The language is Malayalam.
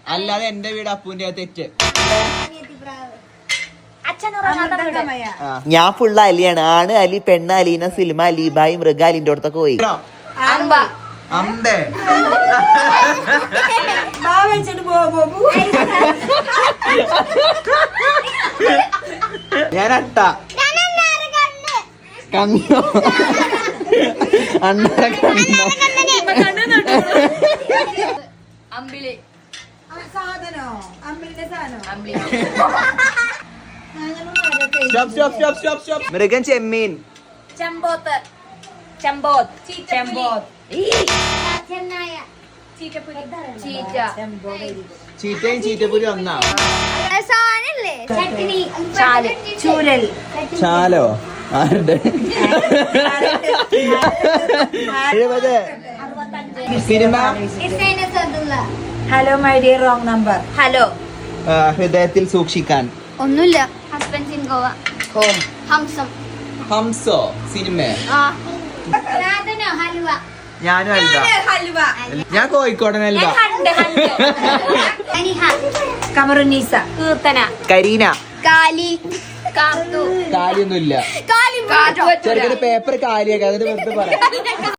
അല്ലാതെ എന്റെ വീട് അപ്പൂന്റെ തെറ്റ്. ഞാൻ ഫുള്ള് അലിയാണ്. ആണ് അലി, പെണ്ണ് അലീന, സിൽമ അലിബായി, മൃഗ അലിന്റെ അടുത്തൊക്കെ പോയി. ഞാൻ അട്ട കണ്ണോ അണ്ണ കണ്ണോ അമ്പിളി മൃഗൻ ചെമ്മീൻ ചെമ്പോത്ത് ചെമ്പോത്ത് ചെമ്പോത്ത് ചീറ്റയും ചീറ്റപ്പുരി ഒന്നാ. ചൂരൽ ചാലോ ആരുടെ 70 സിനിമ. Hello my dear wrong number. Hello ഹൃദയത്തിൽ സൂക്ഷിക്കാൻ. ഒന്നുമില്ല. Husband in Goa. ഹോം ഹംസം. ഹംസോ സിനിമ. ഹൽവ. ഞാനും അല്ല. ഞാൻ കോഴിക്കോടനല്ല. കമറുന്നീസ. കീർത്തന. കരീന. കാലി. കാലിയൊന്നുമില്ല. ചെറുക്കന്റെ പേപ്പർ കാലിയൊക്കെ അതിന് വെറുതെ പറയാം.